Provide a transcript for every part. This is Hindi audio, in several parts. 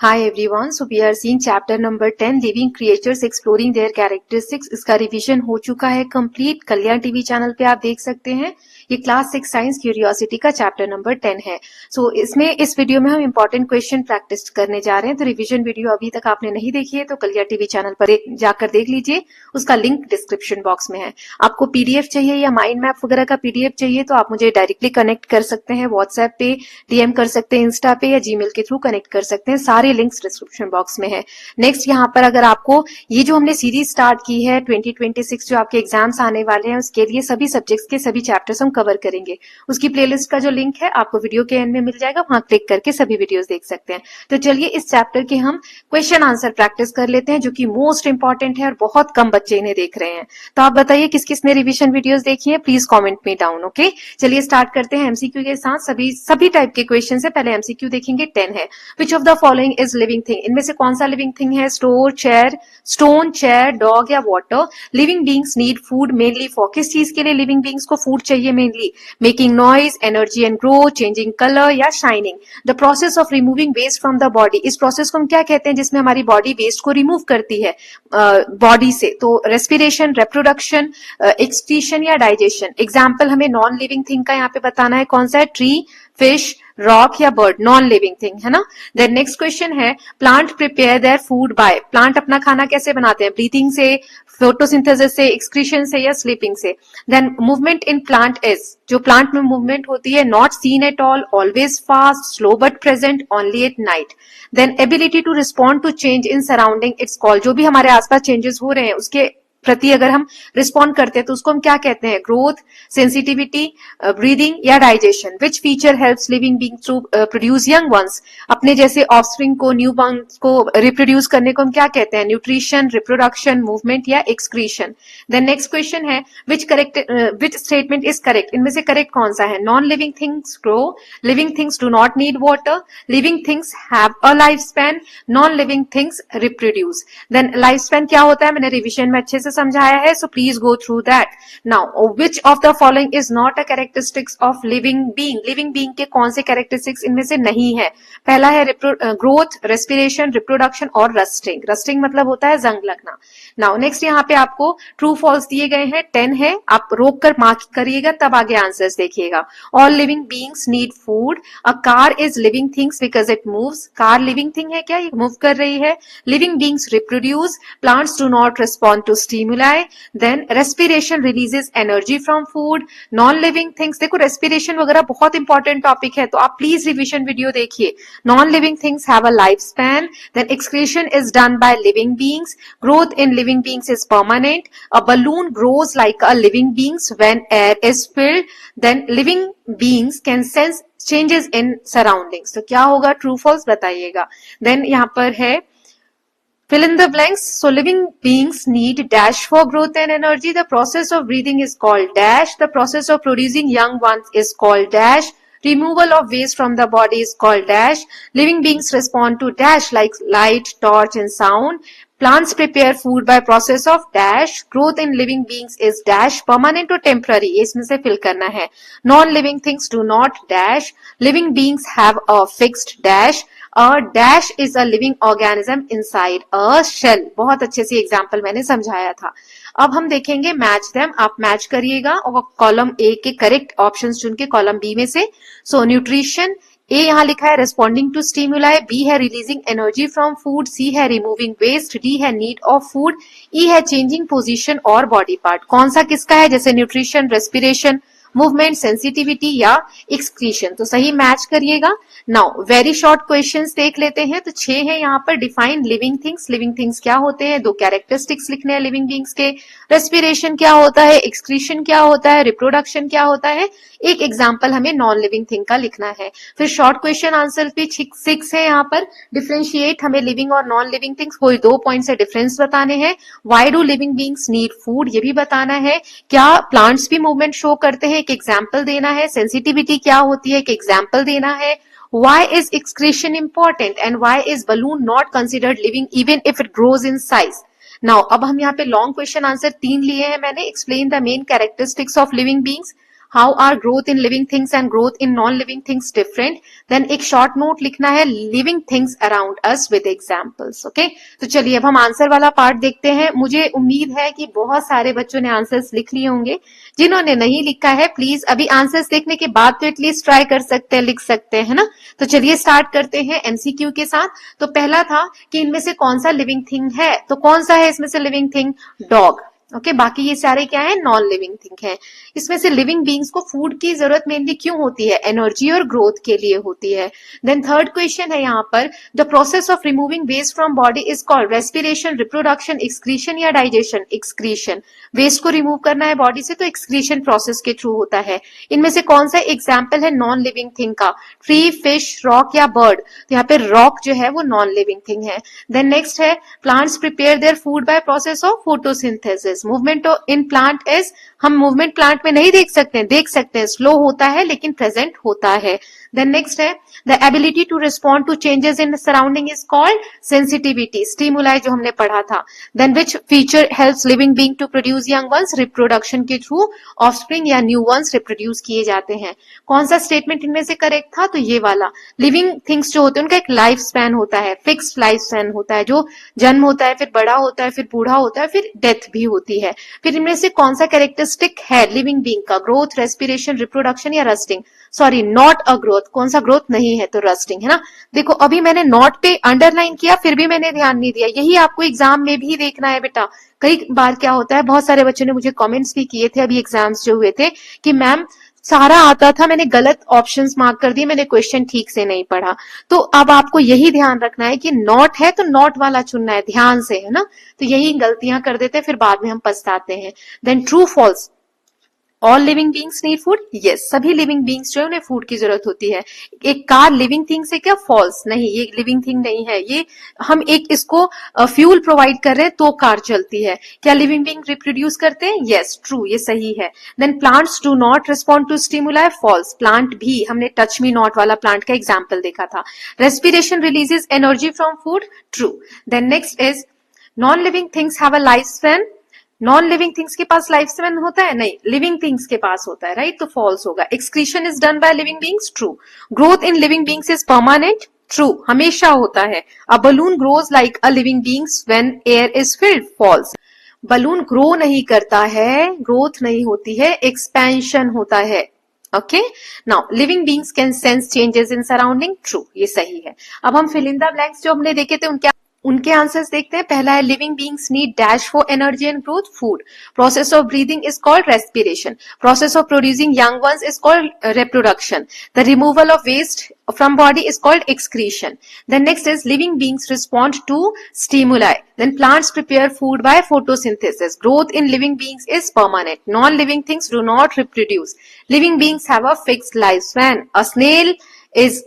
Hi everyone, so we are seeing chapter number 10 living creatures exploring their characteristics। इसका रिवीजन हो चुका है कंप्लीट। कल्याण टीवी चैनल पे आप देख सकते हैं। ये क्लास 6 साइंस क्यूरियोसिटी का चैप्टर नंबर 10 है। सो इसमें इस वीडियो में हम इंपॉर्टेंट क्वेश्चन प्रैक्टिस करने जा रहे हैं। तो रिवीजन वीडियो अभी तक आपने नहीं देखी है तो कल्याण टीवी चैनल पर जाकर देख लीजिए, उसका लिंक डिस्क्रिप्शन बॉक्स में है। आपको पीडीएफ चाहिए या माइंड मैप वगैरह का पीडीएफ चाहिए तो आप मुझे डायरेक्टली कनेक्ट कर सकते हैं, व्हाट्सएप पे डीएम कर सकते हैं, इंस्टा पे या जीमेल के थ्रू कनेक्ट कर सकते हैं। सारे लिंक्स डिस्क्रिप्शन बॉक्स में है। नेक्स्ट यहाँ पर अगर आपको ये जो हमने सीरीज स्टार्ट की है 2026 जो आपके एग्जाम्स आने वाले हैं उसके लिए सभी सब्जेक्ट्स के सभी चैप्टर्स हम कवर करेंगे। उसकी प्लेलिस्ट का जो लिंक है आपको वीडियो के एंड में मिल जाएगा, वहां क्लिक करके सभी वीडियोस देख सकते हैं। तो चलिए इस चैप्टर के हम क्वेश्चन आंसर प्रैक्टिस कर लेते हैं जो कि मोस्ट इंपॉर्टेंट है और बहुत कम बच्चे इन्हें देख रहे हैं। तो आप बताइए किस किसने रिविजन वीडियोस देखी है, प्लीज कॉमेंट में डाउन। ओके, चलिए स्टार्ट करते हैं एमसीक्यू के साथ। सभी टाइप के क्वेश्चन है। पहले एमसीक्यू देखेंगे। 10 है, which of the following is living thing. इनमें से कौन सा लिविंग थिंग है? स्टोन, चेयर, डॉग या water. Living beings need food mainly for, किस चीज के लिए लिविंग बींग्स को फूड चाहिए mainly? Making noise, energy and growth, changing colour या shining. The process of removing waste from the body, इस प्रोसेस को हम क्या कहते हैं जिसमें हमारी बॉडी वेस्ट को रिमूव करती है बॉडी से? तो रेस्पिरेशन, रिप्रोडक्शन, एक्सक्रीशन या डाइजेशन। एग्जाम्पल हमें नॉन लिविंग थिंग का यहाँ पे बताना है, कौन सा है? ट्री, फिश, रॉक या बर्ड। नॉन लिविंग थिंग है ना। देन नेक्स्ट क्वेश्चन है, plant prepare their food by. Plant अपना खाना कैसे बनाते हैं? ब्रीथिंग से, फोटोसिंथेसिस से, एक्सक्रीशन से या स्लीपिंग से। Then movement in plant is, जो प्लांट में मूवमेंट होती है, not seen at all, always fast, slow but present, only at night. Then ability to respond to change in surrounding it's called, जो भी हमारे आसपास चेंजेस हो रहे हैं उसके प्रति अगर हम रिस्पॉन्ड करते हैं तो उसको हम क्या कहते हैं? ग्रोथ, सेंसिटिविटी, ब्रीदिंग या digestion. Which feature helps living being to produce young ones, अपने जैसे ऑफस्प्रिंग को, न्यू बॉर्न्स को रिप्रोड्यूस करने को हम क्या कहते हैं? न्यूट्रिशन, रिप्रोडक्शन, मूवमेंट या एक्सक्रीशन। देन नेक्स्ट क्वेश्चन है, विच स्टेटमेंट इज करेक्ट। इनमें से करेक्ट कौन सा है? Non living things grow, living things do not need water, living things have a life span, non living things reproduce. Then life span क्या होता है मैंने रिविजन में अच्छे से समझाया है, so please go through that. Now which of the following is not a characteristics of living being. Living being के कौन से कैरेक्टरिस्टिक्स इनमें से नहीं है? पहला है ग्रोथ, रेस्पिरेशन, रिप्रोडक्शन और रस्टिंग। रस्टिंग मतलब होता है जंग लगना। नाउ नेक्स्ट यहाँ पे आपको ट्रू फॉल्स दिए गए हैं, 10 है, आप रोक कर मार्क करिएगा तब आगे आंसर्स देखिएगा। All living beings need food, a car is living things because it moves. Car living thing है क्या? ये मूव कर रही है। Living beings reproduce, plants do not respond to stimuli. Then respiration releases energy from food. Non living things, देखो रेस्पिरेशन वगैरह बहुत इंपॉर्टेंट टॉपिक है तो आप प्लीज रिविजन वीडियो देखिए। Non living things have a life span. Then excretion is done by living beings. Growth in living beings is permanent. A balloon grows like a living beings when air is filled. Then living beings can sense changes in surroundings. तो क्या होगा? ट्रू फॉल्स बताइएगा। देन यहाँ पर है fill in the blanks. So living beings need dash for growth and energy. The process of breathing is called dash. The process of producing young ones is called dash. Removal of waste from the body is called dash. Living beings respond to dash like light, torch and sound. Plants prepare food by process of dash. Growth in living beings is dash. Permanent or temporary, इसमें से fill करना है। Non-living things do not dash. Living beings have a fixed dash. A dash is a living organism inside a shell. बहुत अच्छे से एग्जाम्पल मैंने समझाया था। अब हम देखेंगे मैच देम, आप मैच करिएगा और कॉलम ए के करेक्ट ऑप्शंस चुन के कॉलम बी में से। सो न्यूट्रिशन, ए यहाँ लिखा है रेस्पॉन्डिंग टू स्टिमुलाई, बी है रिलीजिंग एनर्जी फ्रॉम फूड, सी है रिमूविंग वेस्ट, डी है नीड ऑफ फूड, ई है चेंजिंग पोजीशन और बॉडी पार्ट। कौन सा किसका है? जैसे न्यूट्रिशन, रेस्पिरेशन, मूवमेंट, सेंसिटिविटी या एक्सक्रीशन। तो सही मैच करिएगा। नाउ वेरी शॉर्ट क्वेश्चंस देख लेते हैं। तो 6 है यहाँ पर। Define living things. Living things क्या होते हैं? 2 कैरेक्टरिस्टिक्स लिखने हैं लिविंग बींग्स के। रेस्पिरेशन क्या होता है? एक्सक्रीशन क्या होता है? रिप्रोडक्शन क्या होता है? एक एग्जाम्पल हमें नॉन लिविंग थिंग का लिखना है। फिर शॉर्ट क्वेश्चन आंसर भी 6 है यहाँ पर। डिफरेंशिएट, हमें लिविंग और नॉन लिविंग थिंग्स कोई 2 पॉइंट से डिफरेंस बताने हैं। Why do living beings need food, ये भी बताना है। क्या प्लांट्स भी मूवमेंट शो करते हैं, एक एग्जाम्पल देना है। सेंसिटिविटी क्या होती है, एक एग्जाम्पल देना है। Why is excretion important and why is balloon not considered living even if it grows in size? Now अब हम यहाँ पे लॉन्ग क्वेश्चन आंसर 3 लिए हैं मैंने। Explain the main characteristics of living beings. How are growth in living things and growth in non living things different. Then एक शॉर्ट नोट लिखना है living things around us with examples. Okay, तो चलिए अब हम आंसर वाला पार्ट देखते हैं. मुझे उम्मीद है कि बहुत सारे बच्चों ने आंसर्स लिख लिए होंगे. जिन्होंने नहीं लिखा है प्लीज अभी आंसर्स देखने के बाद तो एटलीस्ट ट्राई कर सकते हैं, लिख सकते हैं ना. तो चलिए स्टार्ट करते हैं एमसीक्यू के साथ. तो पहला था कि इनमें से कौन सा लिविंग थिंग है, तो कौन सा है इसमें से लिविंग थिंग? डॉग. ओके, बाकी ये सारे क्या है? नॉन लिविंग थिंग है. इसमें से लिविंग बींग्स को फूड की जरूरत मेनली क्यों होती है? एनर्जी और ग्रोथ के लिए होती है. देन थर्ड क्वेश्चन है यहाँ पर, the process of removing waste from body is called respiration, reproduction, excretion या डाइजेशन? एक्सक्रीशन. वेस्ट को रिमूव करना है बॉडी से तो एक्सक्रीशन प्रोसेस के थ्रू होता है. इनमें से कौन सा एग्जाम्पल है नॉन लिविंग थिंग का? ट्री, फिश, रॉक या बर्ड? तो यहाँ पे रॉक जो है वो नॉन लिविंग थिंग है. देन नेक्स्ट है plants prepare their food by process of photosynthesis. Movement in plant is, हम मूवमेंट प्लांट में नहीं देख सकते हैं, स्लो होता है लेकिन प्रेजेंट होता है. देन नेक्स्ट है the ability to respond to changes in surrounding is called sensitivity, stimuli जो हमने पढ़ा था. Then which feature helps living being to produce young ones? Reproduction के थ्रू ऑफस्प्रिंग या न्यू वंस रिप्रोड्यूस किए जाते हैं. कौन सा स्टेटमेंट इनमें से करेक्ट था? तो ये वाला. लिविंग थिंग्स जो होते हैं उनका एक लाइफ स्पैन होता है, फिक्स्ड लाइफ स्पैन होता है, जो जन्म होता है, फिर बड़ा होता है, फिर बूढ़ा होता है, फिर डेथ भी होती है. फिर इनमें से कौन सा कैरेक्टरिस्टिक है लिविंग बीइंग का? ग्रोथ, रेस्पिरेशन, रिप्रोडक्शन या rusting? Sorry, not a growth. कौन सा ग्रोथ नहीं है? तो रस्टिंग है ना. देखो अभी मैंने नॉट पे अंडरलाइन किया फिर भी मैंने ध्यान नहीं दिया. यही आपको एग्जाम में भी देखना है बेटा. कई बार क्या होता है, बहुत सारे बच्चों ने मुझे कमेंट्स भी किए थे अभी एग्जाम्स जो हुए थे कि मैम सारा आता था, मैंने गलत ऑप्शंस मार्क कर दिए, मैंने क्वेश्चन ठीक से नहीं पढ़ा. तो अब आपको यही ध्यान रखना है कि नॉट है तो नॉट वाला चुनना है ध्यान से, है ना. तो यही गलतियां कर देते हैं फिर बाद में हम पछताते हैं. Then true false, all living beings need food? Yes, सभी लिविंग बींग्स जो है उन्हें फूड की जरूरत होती है. एक कार लिविंग थिंग से क्या? फॉल्स. नहीं, ये लिविंग थिंग नहीं है. ये हम एक इसको फ्यूल प्रोवाइड कर रहे हैं तो कार चलती है. क्या लिविंग बींग रिप्रोड्यूस करते हैं? यस, ट्रू, ये सही है. Then plants do not respond to stimuli? False. Plant भी, हमने टच मी नॉट वाला प्लांट का एग्जाम्पल देखा था. Respiration releases energy from food? True. Then next is non living things have a life span? Non living things के पास लाइफ स्पैन होता है? नहीं, लिविंग थिंग्स के पास होता है, राइट. तो फॉल्स होगा. Excretion is done by living beings? True. Growth in living beings is permanent? True, हमेशा होता है. A balloon grows like a living beings when air is filled? False. Balloon grow नहीं करता है, ग्रोथ नहीं होती है, एक्सपेंशन होता है. Okay, now living beings can sense changes in surrounding? True, ये सही है. अब हम फिल इन द ब्लैंक्स जो हमने देखे थे उनके आंसर्स देखते हैं. पहला है living beings need dash for energy and growth? Food. Process of breathing is called respiration. Process of producing young ones is called reproduction. The removal of waste from body is called excretion. Then next is living beings respond to stimuli. Then plants prepare food by photosynthesis. Growth in living beings is permanent. Non-living things do not reproduce. Living beings have a fixed lifespan. A snail is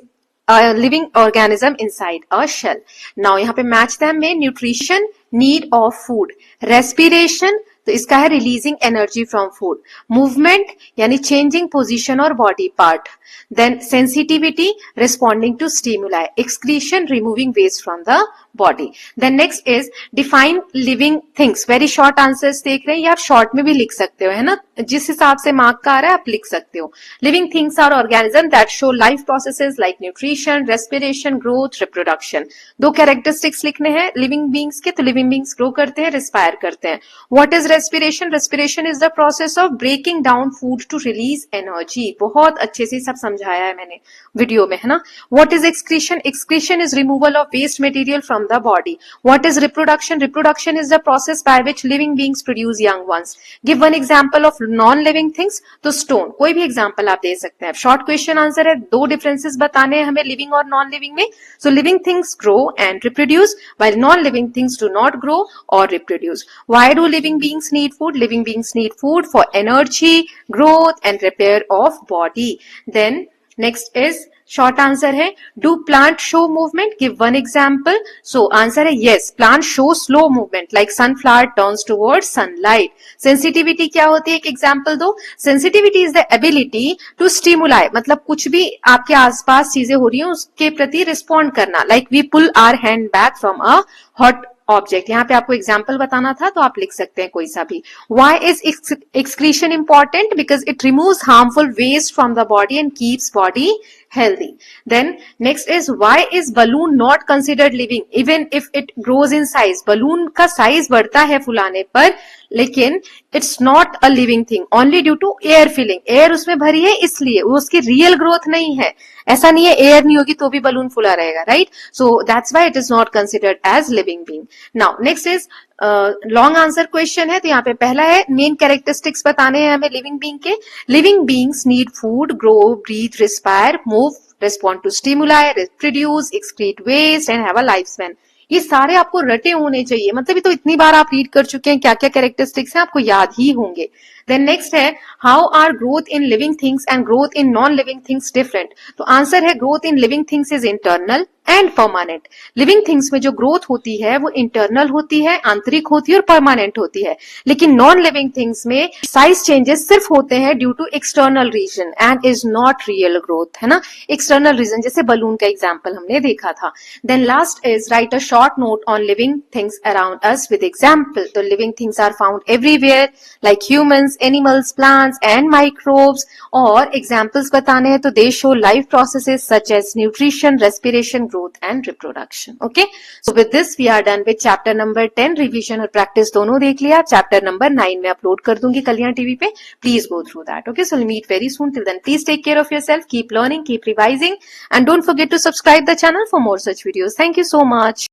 a living organism inside a shell. Now यहाँ पे match them में nutrition, need of food, respiration तो इसका है releasing energy from food, movement यानी चेंजिंग पोजीशन और body part, then sensitivity responding to stimuli, excretion removing waste from the body. Then next is define living things. Very short answers देख रहे हैं, या आप शॉर्ट में भी लिख सकते हो, है ना, जिस हिसाब से मार्क का आ रहा है आप लिख सकते हो. Living things are organism that show life processes like nutrition, respiration, growth, reproduction. दो कैरेक्टरिस्टिक्स लिखने हैं लिविंग बींग्स के, तो लिविंग बींग्स ग्रो करते हैं, रिस्पायर करते हैं. What is respiration? Respiration is the process of breaking down food to release energy. बहुत अच्छे से सब समझाया है मैंने वीडियो में, है ना. What is excretion? Excretion is removal of waste material from the body. What is reproduction? Reproduction is the process by which living beings produce young ones. Give one example of non-living things. तो stone, कोई भी example आप दे सकते हैं. Short question answer है, दो differences बताने हैं हमें living और non-living में. So living things grow and reproduce while non-living things do not grow or reproduce. Why do living beings need food? Living beings need food for energy, growth and repair of body. Then next is short answer है do plant show movement? Give one example. So answer है yes, plant show slow movement like sunflower turns towards sunlight. Sensitivity क्या होती है? एक एग्जाम्पल दो. Sensitivity is the ability to stimuli, मतलब कुछ भी आपके आसपास चीजें हो रही हैं उसके प्रति रिस्पॉन्ड करना. Like we pull our hand back from a hot object, यहाँ पे आपको एग्जाम्पल बताना था तो आप लिख सकते हैं कोई सा भी. Why is excretion important? Because it removes harmful waste from the body and keeps body healthy. Then next is, why is balloon not considered living even if it grows in size? balloon का size बढ़ता है फुलाने पर, लेकिन it's not a living thing only due to air filling. Air उसमें भरी है इसलिए, वो उसकी रियल ग्रोथ नहीं है. ऐसा नहीं है एयर नहीं होगी तो भी बलून फुला रहेगा, right? So that's why it is not considered as living being. Now next is long answer question है, तो यहाँ पे पहला है मेन कैरेक्टरिस्टिक्स बताने हैं हमें लिविंग बीइंग के. Living beings need food, grow, breathe, respire, move, respond to stimuli, reproduce, excrete waste and have a lifespan. ये सारे आपको रटे होने चाहिए, मतलब ये तो इतनी बार आप रीड कर चुके हैं, क्या क्या कैरेक्टरिस्टिक्स हैं आपको याद ही होंगे. देन नेक्स्ट है, how are growth in living things and growth in non living things different? तो आंसर है growth in living things is internal and permanent. Living things में जो ग्रोथ होती है वो इंटरनल होती है, आंतरिक होती है और परमानेंट होती है. लेकिन नॉन लिविंग थिंग्स में साइज चेंजेस सिर्फ होते हैं due to external reason and is not real growth, है ना? एक्सटर्नल रीजन, जैसे बलून का एग्जाम्पल हमने देखा था. Then last is write a short note on living things around us with example. तो living things are found everywhere like humans, animals, plants and microbes. और एग्जाम्पल्स बताने हैं तो they show life processes such as nutrition, respiration, growth and reproduction. Okay, so with this we are done with chapter number 10. revision और practice दोनों देख लिया. chapter number 9 में upload कर दूंगी कल्याण टीवी पे. Please go through that. Okay, so we'll meet very soon. Till then, please take care of yourself, keep learning, keep revising, and don't forget to subscribe the channel for more such videos. Thank you so much.